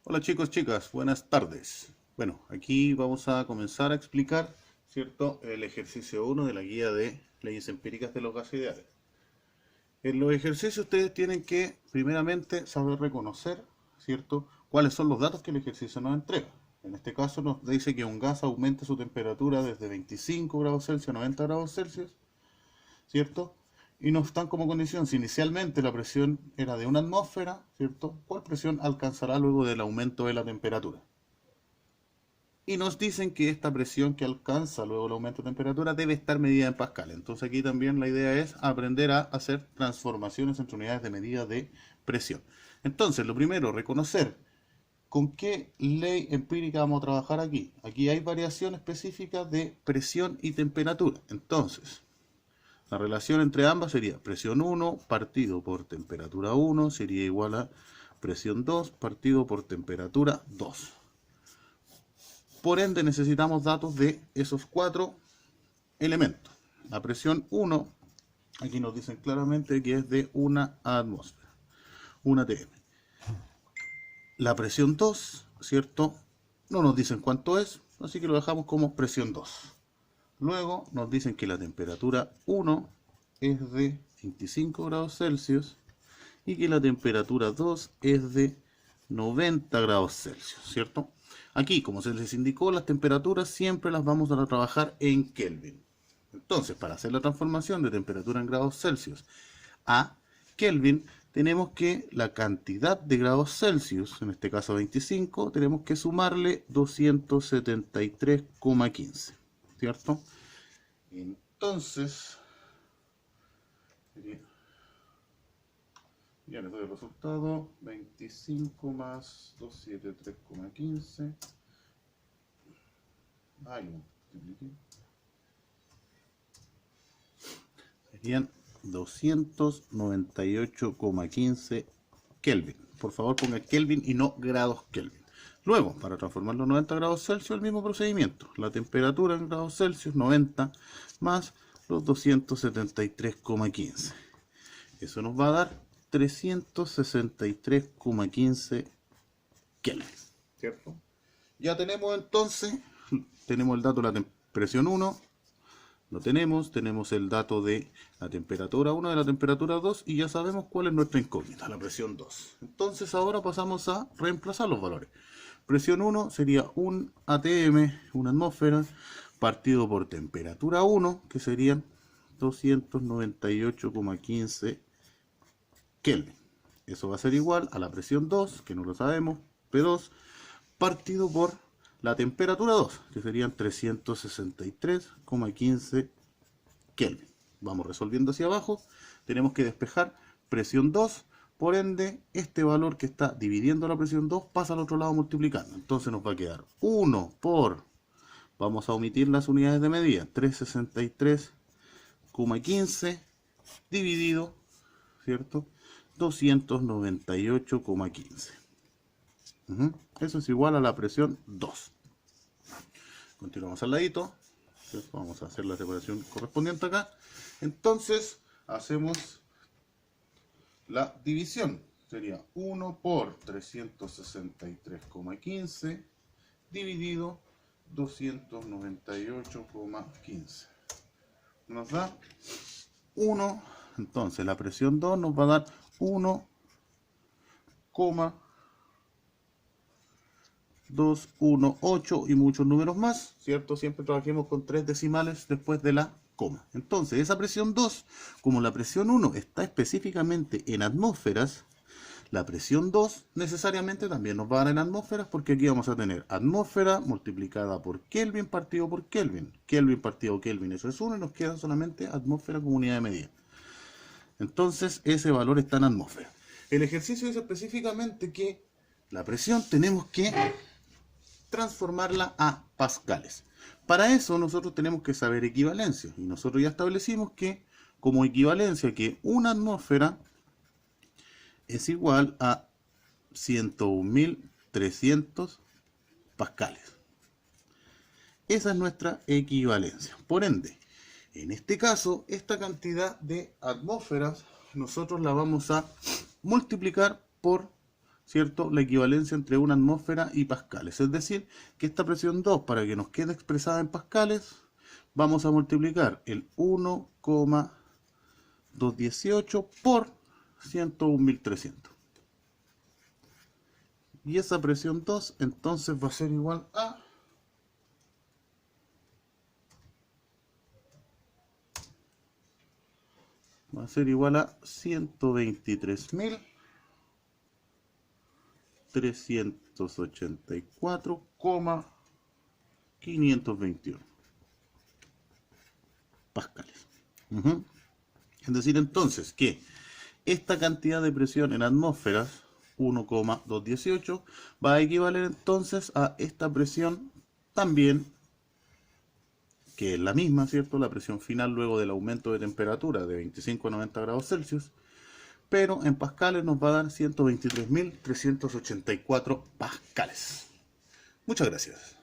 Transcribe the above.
Hola chicos, chicas, buenas tardes. Bueno, aquí vamos a comenzar a explicar, ¿cierto?, el ejercicio 1 de la guía de leyes empíricas de los gases ideales. En los ejercicios ustedes tienen que, primeramente, saber reconocer, ¿cierto?, cuáles son los datos que el ejercicio nos entrega. En este caso nos dice que un gas aumenta su temperatura desde 25 grados Celsius a 90 grados Celsius, ¿cierto? Y nos dan como condición, si inicialmente la presión era de una atmósfera, ¿cierto?, ¿cuál presión alcanzará luego del aumento de la temperatura? Y nos dicen que esta presión que alcanza luego el aumento de temperatura debe estar medida en pascal. Entonces aquí también la idea es aprender a hacer transformaciones entre unidades de medida de presión. Entonces, lo primero, reconocer con qué ley empírica vamos a trabajar aquí. Aquí hay variación específica de presión y temperatura. Entonces, la relación entre ambas sería presión 1 partido por temperatura 1 sería igual a presión 2 partido por temperatura 2. Por ende necesitamos datos de esos cuatro elementos. La presión 1, aquí nos dicen claramente que es de una atmósfera, una atm. La presión 2, ¿cierto? No nos dicen cuánto es, así que lo dejamos como presión 2. Luego nos dicen que la temperatura 1 es de 25 grados Celsius y que la temperatura 2 es de 90 grados Celsius, ¿cierto? Aquí, como se les indicó, las temperaturas siempre las vamos a trabajar en Kelvin. Entonces, para hacer la transformación de temperatura en grados Celsius a Kelvin, tenemos que la cantidad de grados Celsius, en este caso 25, tenemos que sumarle 273,15, ¿cierto? Entonces, ya les doy el resultado, 25 más 273,15. Ahí lo multipliqué. Serían 298,15 Kelvin. Por favor ponga Kelvin y no grados Kelvin. Luego, para transformar los 90 grados Celsius, el mismo procedimiento. La temperatura en grados Celsius, 90, más los 273,15. Eso nos va a dar 363,15 Kelvin, ¿cierto? Ya tenemos entonces, tenemos el dato de la presión 1, lo tenemos el dato de la temperatura 1, de la temperatura 2, y ya sabemos cuál es nuestra incógnita, la presión 2. Entonces ahora pasamos a reemplazar los valores. Presión 1 sería un atm, una atmósfera, partido por temperatura 1, que serían 298,15 Kelvin. Eso va a ser igual a la presión 2, que no lo sabemos, P2, partido por la temperatura 2, que serían 363,15 Kelvin. Vamos resolviendo hacia abajo. Tenemos que despejar presión 2. Por ende, este valor que está dividiendo la presión 2 pasa al otro lado multiplicando. Entonces nos va a quedar 1 por, vamos a omitir las unidades de medida, 363,15 dividido, ¿cierto?, 298,15. Eso es igual a la presión 2. Continuamos al ladito. Entonces vamos a hacer la separación correspondiente acá. Entonces hacemos la división. Sería 1 por 363,15 dividido 298,15. Nos da 1. Entonces la presión 2 nos va a dar 1,218 y muchos números más, ¿cierto? Siempre trabajemos con 3 decimales después de la coma. Entonces, esa presión 2, como la presión 1 está específicamente en atmósferas, la presión 2 necesariamente también nos va a dar en atmósferas, porque aquí vamos a tener atmósfera multiplicada por Kelvin partido por Kelvin. Kelvin partido Kelvin, eso es 1, y nos queda solamente atmósfera como unidad de medida. Entonces, ese valor está en atmósfera. El ejercicio dice específicamente que la presión tenemos que transformarla a pascales. Para eso nosotros tenemos que saber equivalencia, y nosotros ya establecimos que como equivalencia que una atmósfera es igual a 101.300 pascales. Esa es nuestra equivalencia. Por ende, en este caso, esta cantidad de atmósferas nosotros la vamos a multiplicar por ¿cierto?, la equivalencia entre una atmósfera y pascales. Es decir, que esta presión 2, para que nos quede expresada en pascales, vamos a multiplicar el 1,218 por 101.300. Y esa presión 2 entonces va a ser igual a 123.384,521 pascales. Es decir, entonces, que esta cantidad de presión en atmósferas, 1,218, va a equivaler entonces a esta presión también, que es la misma, ¿cierto? La presión final luego del aumento de temperatura de 25 a 90 grados Celsius, pero en pascales nos va a dar 123.384 pascales. Muchas gracias.